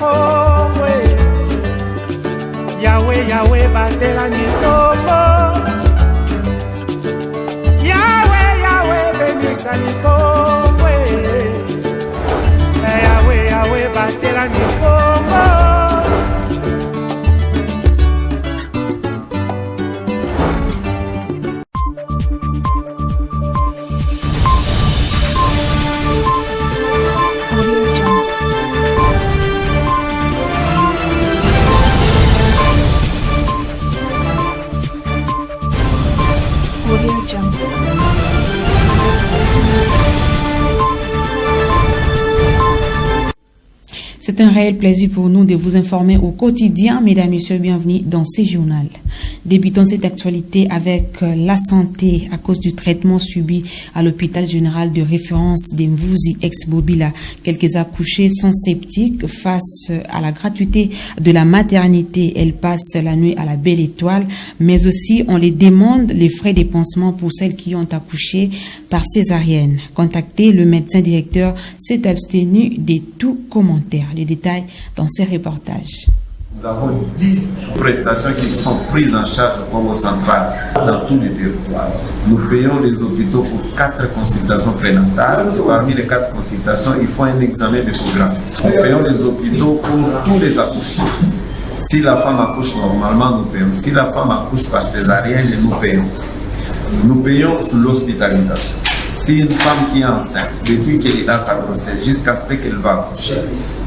komwe Yahweh Yahweh batela mikombo Yahweh Yahweh benisa mikombo Yahweh Yahweh batela mikombo C'est un réel plaisir pour nous de vous informer au quotidien. Mesdames, Messieurs, bienvenue dans ce journal. Débutons cette actualité avec la santé à cause du traitement subi à l'hôpital général de référence d'Mvouzi ex-Bobila. Quelques accouchés sont sceptiques face à la gratuité de la maternité. Elles passent la nuit à la Belle Étoile, mais aussi on les demande les frais de pansement pour celles qui ont accouché par césarienne. Contacté, le médecin directeur s'est abstenu de tout commentaire. Les détails dans ces reportages. Nous avons 10 prestations qui sont prises en charge au Congo central dans tous les territoires. Nous payons les hôpitaux pour 4 consultations prénatales. Parmi les 4 consultations, il faut un examen d'échographie. Nous payons les hôpitaux pour tous les accouchements. Si la femme accouche normalement, nous payons. Si la femme accouche par césarienne, nous payons. Nous payons l'hospitalisation. Si une femme qui est enceinte, depuis qu'elle a sa grossesse, jusqu'à ce qu'elle va accoucher,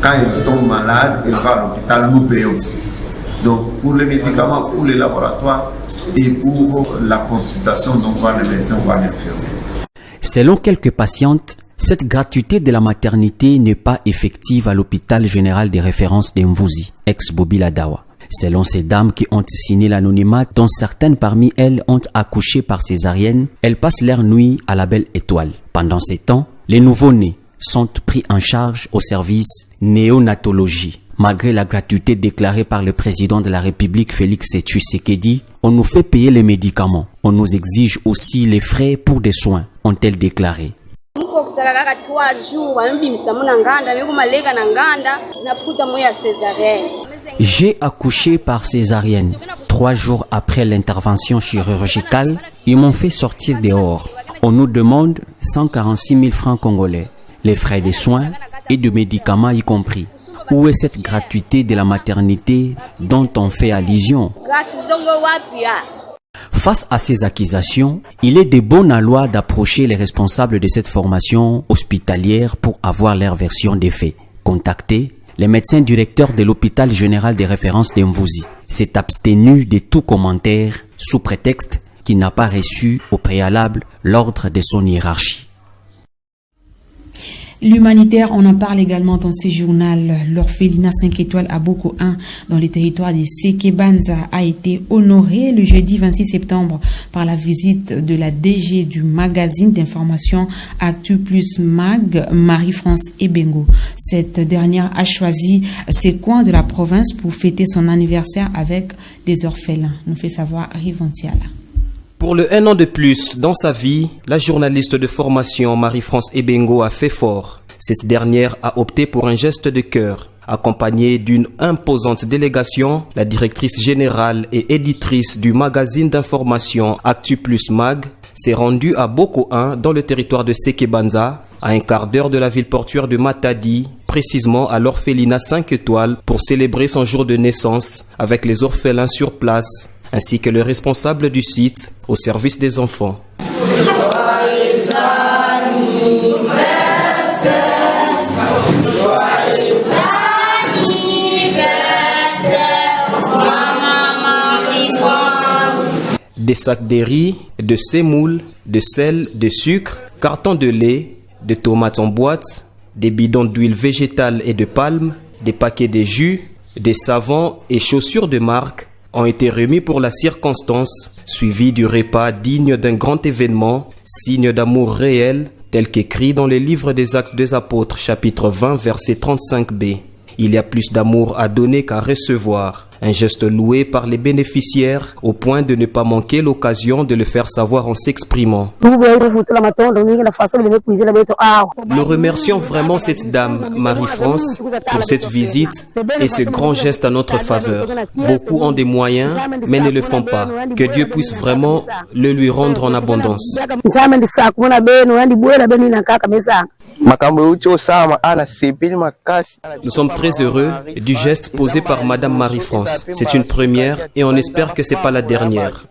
quand elle tombe malade, elle va à l'hôpital, nous payons. Donc pour les médicaments, pour les laboratoires et pour la consultation, donc voir le médecin, voir l'infirmier. Selon quelques patientes, cette gratuité de la maternité n'est pas effective à l'hôpital général de référence d'Mvouzi, ex-Bobila Dawa. Selon ces dames qui ont signé l'anonymat, dont certaines parmi elles ont accouché par césarienne, elles passent leur nuit à la Belle Étoile. Pendant ces temps, les nouveau-nés sont pris en charge au service néonatologie. Malgré la gratuité déclarée par le président de la République Félix Tshisekedi, on nous fait payer les médicaments. On nous exige aussi les frais pour des soins, ont-elles déclaré. J'ai accouché par césarienne. 3 jours après l'intervention chirurgicale, ils m'ont fait sortir dehors. On nous demande 146 000 francs congolais, les frais de soins et de médicaments y compris. Où est cette gratuité de la maternité dont on fait allusion? Face à ces accusations, il est de bonne loi d'approcher les responsables de cette formation hospitalière pour avoir leur version des faits. Contacté, le médecin directeur de l'hôpital général de référence d'Mvouzi s'est abstenu de tout commentaire sous prétexte qu'il n'a pas reçu au préalable l'ordre de son hiérarchie. L'humanitaire, on en parle également dans ce journal. L'orphelinat 5 étoiles à Boko 1 dans le territoire de Sekebanza a été honoré le jeudi 26 septembre par la visite de la DG du magazine d'information Actu Plus Mag, Marie-France Ebengo. Cette dernière a choisi ces coins de la province pour fêter son anniversaire avec des orphelins, nous fait savoir Rivantiala. Pour le 1 an de plus dans sa vie, la journaliste de formation Marie-France Ebengo a fait fort. Cette dernière a opté pour un geste de cœur. Accompagnée d'une imposante délégation, la directrice générale et éditrice du magazine d'information Actu Plus Mag s'est rendue à Boko 1 dans le territoire de Sekebanza, à un quart d'heure de la ville portuaire de Matadi, précisément à l'orphelinat 5 étoiles pour célébrer son jour de naissance avec les orphelins sur place, ainsi que le responsable du site au service des enfants. Des sacs de riz, de semoule, de sel, de sucre, cartons de lait, de tomates en boîte, des bidons d'huile végétale et de palme, des paquets de jus, des savons et chaussures de marque ont été remis pour la circonstance, suivi du repas digne d'un grand événement, signe d'amour réel, tel qu'écrit dans les livres des Actes des Apôtres, chapitre 20, verset 35b. Il y a plus d'amour à donner qu'à recevoir. Un geste loué par les bénéficiaires au point de ne pas manquer l'occasion de le faire savoir en s'exprimant. Nous remercions vraiment cette dame, Marie-France, pour cette visite et ce grand geste à notre faveur. Beaucoup ont des moyens, mais ne le font pas. Que Dieu puisse vraiment le lui rendre en abondance. Nous sommes très heureux du geste posé par Madame Marie-France. C'est une première et on espère que ce n'est pas la dernière.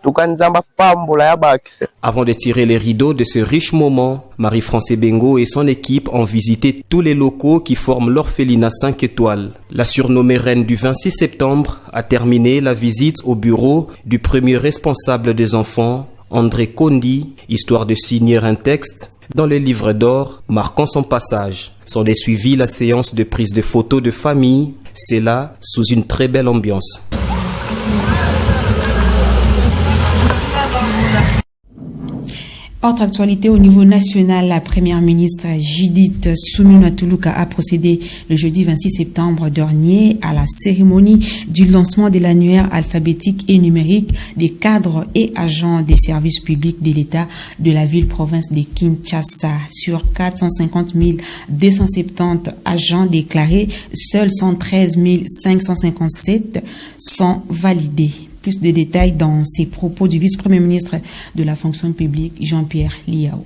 Avant de tirer les rideaux de ce riche moment, Marie-France Ebengo et son équipe ont visité tous les locaux qui forment l'orphelinat 5 étoiles. La surnommée reine du 26 septembre a terminé la visite au bureau du premier responsable des enfants, André Kondi, histoire de signer un texte dans le livre d'or marquant son passage. S'en est suivi la séance de prise de photos de famille, c'est là sous une très belle ambiance. Autre actualité au niveau national, la première ministre Judith Suminwa Tuluka a procédé le jeudi 26 septembre dernier à la cérémonie du lancement de l'annuaire alphabétique et numérique des cadres et agents des services publics de l'État de la ville-province de Kinshasa. Sur 450 270 agents déclarés, seuls 113 557 sont validés. Plus de détails dans ces propos du vice-premier ministre de la fonction publique, Jean-Pierre Liao.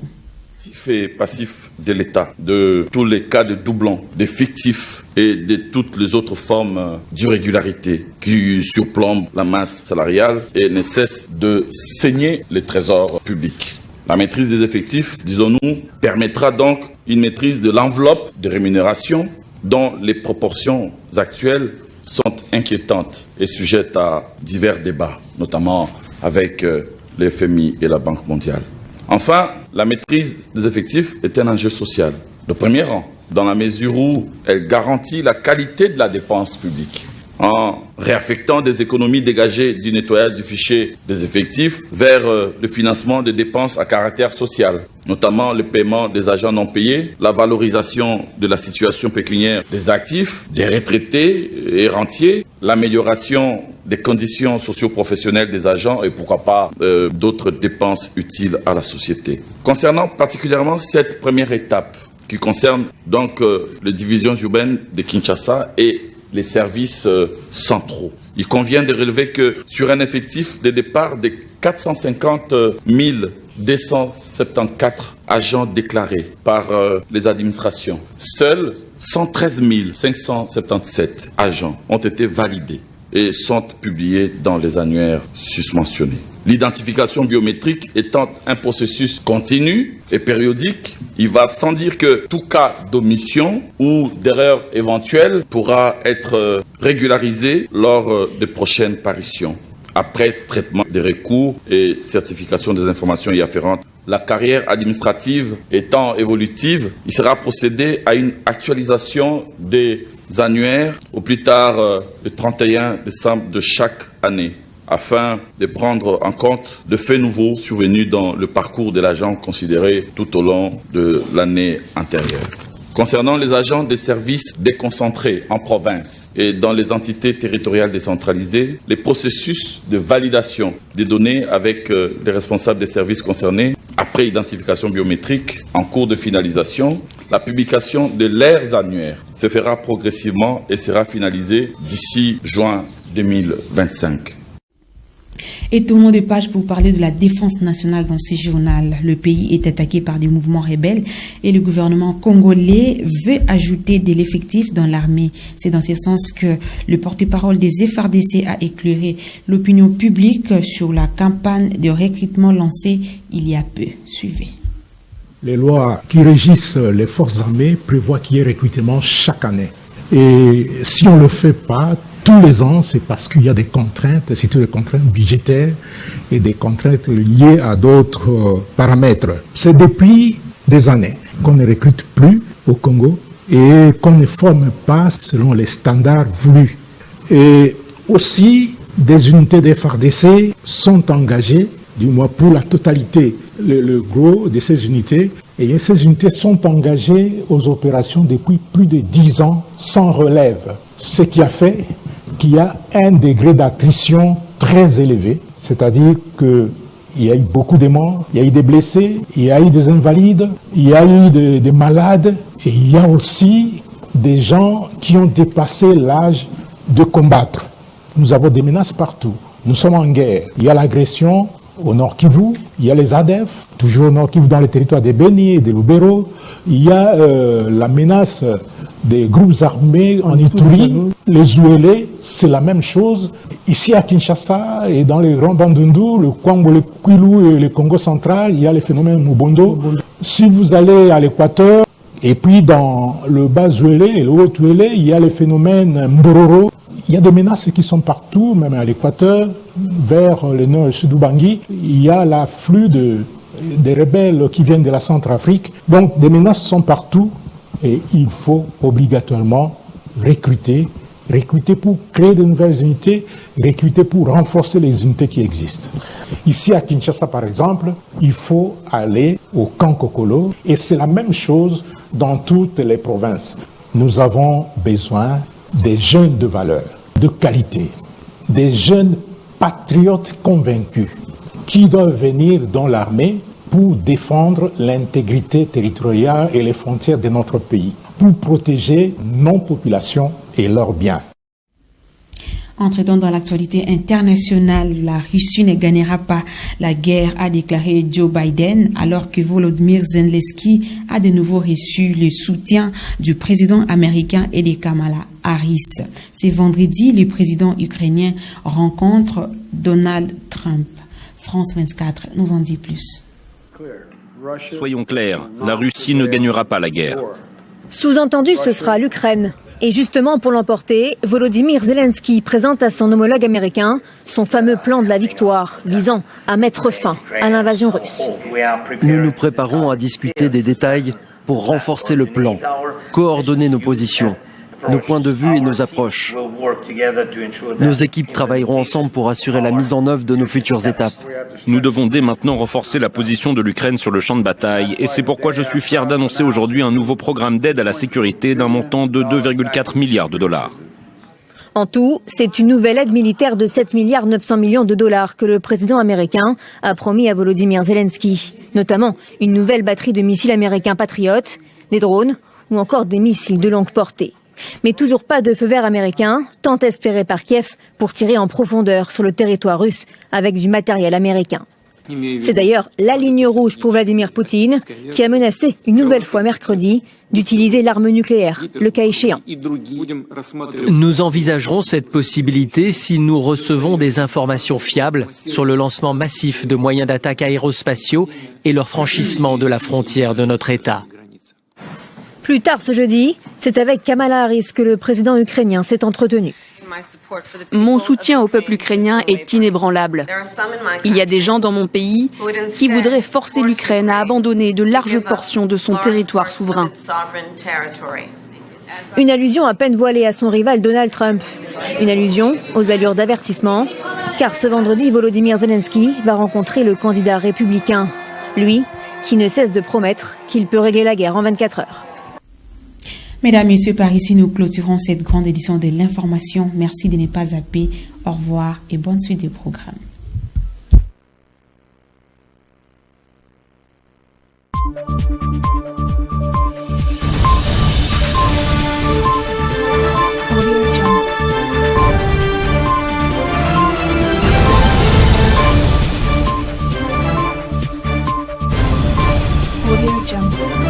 Et passif de l'État, de tous les cas de doublons, de fictifs et de toutes les autres formes d'irrégularité qui surplombent la masse salariale et ne cessent de saigner les trésors publics. La maîtrise des effectifs, disons-nous, permettra donc une maîtrise de l'enveloppe de rémunération dont les proportions actuelles sont inquiétantes et sujettes à divers débats, notamment avec le FMI et la Banque mondiale. Enfin, la maîtrise des effectifs est un enjeu social, de premier rang, dans la mesure où elle garantit la qualité de la dépense publique, en réaffectant des économies dégagées du nettoyage du fichier des effectifs vers le financement des dépenses à caractère social, notamment le paiement des agents non payés, la valorisation de la situation pécuniaire des actifs, des retraités et rentiers, l'amélioration des conditions socio-professionnelles des agents et pourquoi pas d'autres dépenses utiles à la société. Concernant particulièrement cette première étape qui concerne donc les divisions urbaines de Kinshasa et les services centraux. Il convient de relever que sur un effectif de départ de 450 274 agents déclarés par les administrations, seuls 113 577 agents ont été validés et sont publiés dans les annuaires susmentionnés. L'identification biométrique étant un processus continu et périodique, il va sans dire que tout cas d'omission ou d'erreur éventuelle pourra être régularisé lors des prochaines parutions. Après traitement des recours et certification des informations y afférentes, la carrière administrative étant évolutive, il sera procédé à une actualisation des annuaires au plus tard le 31 décembre de chaque année, afin de prendre en compte de faits nouveaux survenus dans le parcours de l'agent considéré tout au long de l'année antérieure. Concernant les agents des services déconcentrés en province et dans les entités territoriales décentralisées, les processus de validation des données avec les responsables des services concernés, après identification biométrique en cours de finalisation, la publication de leurs annuaires se fera progressivement et sera finalisée d'ici juin 2025. Et tournons de page pour parler de la défense nationale dans ce journal. Le pays est attaqué par des mouvements rebelles et le gouvernement congolais veut ajouter de l'effectif dans l'armée. C'est dans ce sens que le porte-parole des FARDC a éclairé l'opinion publique sur la campagne de recrutement lancée il y a peu. Suivez. Les lois qui régissent les forces armées prévoient qu'il y ait recrutement chaque année. Et si on ne le fait pas, tous les ans, c'est parce qu'il y a des contraintes, surtout des contraintes budgétaires et des contraintes liées à d'autres paramètres. C'est depuis des années qu'on ne recrute plus au Congo et qu'on ne forme pas selon les standards voulus. Et aussi, des unités des FARDC sont engagées, du moins pour la totalité, le gros de ces unités. Et ces unités sont engagées aux opérations depuis plus de 10 ans sans relève. Ce qui a fait qu'il y a un degré d'attrition très élevé, c'est-à-dire qu'il y a eu beaucoup de morts, il y a eu des blessés, il y a eu des invalides, il y a eu des malades, et il y a aussi des gens qui ont dépassé l'âge de combattre. Nous avons des menaces partout. Nous sommes en guerre. Il y a l'agression au Nord Kivu, il y a les ADF, toujours au Nord Kivu dans les territoires des Beni et des Lubero. Il y a la menace des groupes armés en Ituri. Les Ouélés, c'est la même chose. Ici à Kinshasa et dans les grands Bandundu, le Kwango, le Kwilu et le Congo central, il y a les phénomènes Mubondo. Si vous allez à l'équateur, et puis dans le bas Ouélé et le haut Ouélé, il y a les phénomènes Mbororo. Il y a des menaces qui sont partout, même à l'équateur, vers le nord et sud Bangui. Il y a l'afflux des rebelles qui viennent de la Centrafrique. Donc des menaces sont partout et il faut obligatoirement recruter pour créer de nouvelles unités, recruter pour renforcer les unités qui existent. Ici à Kinshasa par exemple, il faut aller au camp Kokolo et c'est la même chose dans toutes les provinces. Nous avons besoin des jeunes de valeur, de qualité, des jeunes patriotes convaincus qui doivent venir dans l'armée pour défendre l'intégrité territoriale et les frontières de notre pays, pour protéger nos populations et leurs biens. Entrons dans l'actualité internationale. La Russie ne gagnera pas la guerre, a déclaré Joe Biden, alors que Volodymyr Zelensky a de nouveau reçu le soutien du président américain et de Kamala Harris. C'est vendredi, le président ukrainien rencontre Donald Trump. France 24 nous en dit plus. Soyons clairs, la Russie ne gagnera pas la guerre. Sous-entendu, ce sera l'Ukraine. Et justement, pour l'emporter, Volodymyr Zelensky présente à son homologue américain son fameux plan de la victoire, visant à mettre fin à l'invasion russe. Nous nous préparons à discuter des détails pour renforcer le plan, coordonner nos positions, nos points de vue et nos approches. Nos équipes travailleront ensemble pour assurer la mise en œuvre de nos futures étapes. Nous devons dès maintenant renforcer la position de l'Ukraine sur le champ de bataille et c'est pourquoi je suis fier d'annoncer aujourd'hui un nouveau programme d'aide à la sécurité d'un montant de 2,4 milliards de dollars. En tout, c'est une nouvelle aide militaire de 7 milliards 900 millions de dollars que le président américain a promis à Volodymyr Zelensky. Notamment une nouvelle batterie de missiles américains Patriot, des drones ou encore des missiles de longue portée. Mais toujours pas de feu vert américain, tant espéré par Kiev pour tirer en profondeur sur le territoire russe avec du matériel américain. C'est d'ailleurs la ligne rouge pour Vladimir Poutine qui a menacé une nouvelle fois mercredi d'utiliser l'arme nucléaire, le cas échéant. Nous envisagerons cette possibilité si nous recevons des informations fiables sur le lancement massif de moyens d'attaque aérospatiaux et leur franchissement de la frontière de notre État. Plus tard ce jeudi, c'est avec Kamala Harris que le président ukrainien s'est entretenu. Mon soutien au peuple ukrainien est inébranlable. Il y a des gens dans mon pays qui voudraient forcer l'Ukraine à abandonner de larges portions de son territoire souverain. Une allusion à peine voilée à son rival Donald Trump. Une allusion aux allures d'avertissement, car ce vendredi, Volodymyr Zelensky va rencontrer le candidat républicain. Lui, qui ne cesse de promettre qu'il peut régler la guerre en 24 heures. Mesdames, Messieurs, par ici, nous clôturons cette grande édition de l'information. Merci de ne pas zapper. Au revoir et bonne suite des programmes. Audio Jungle.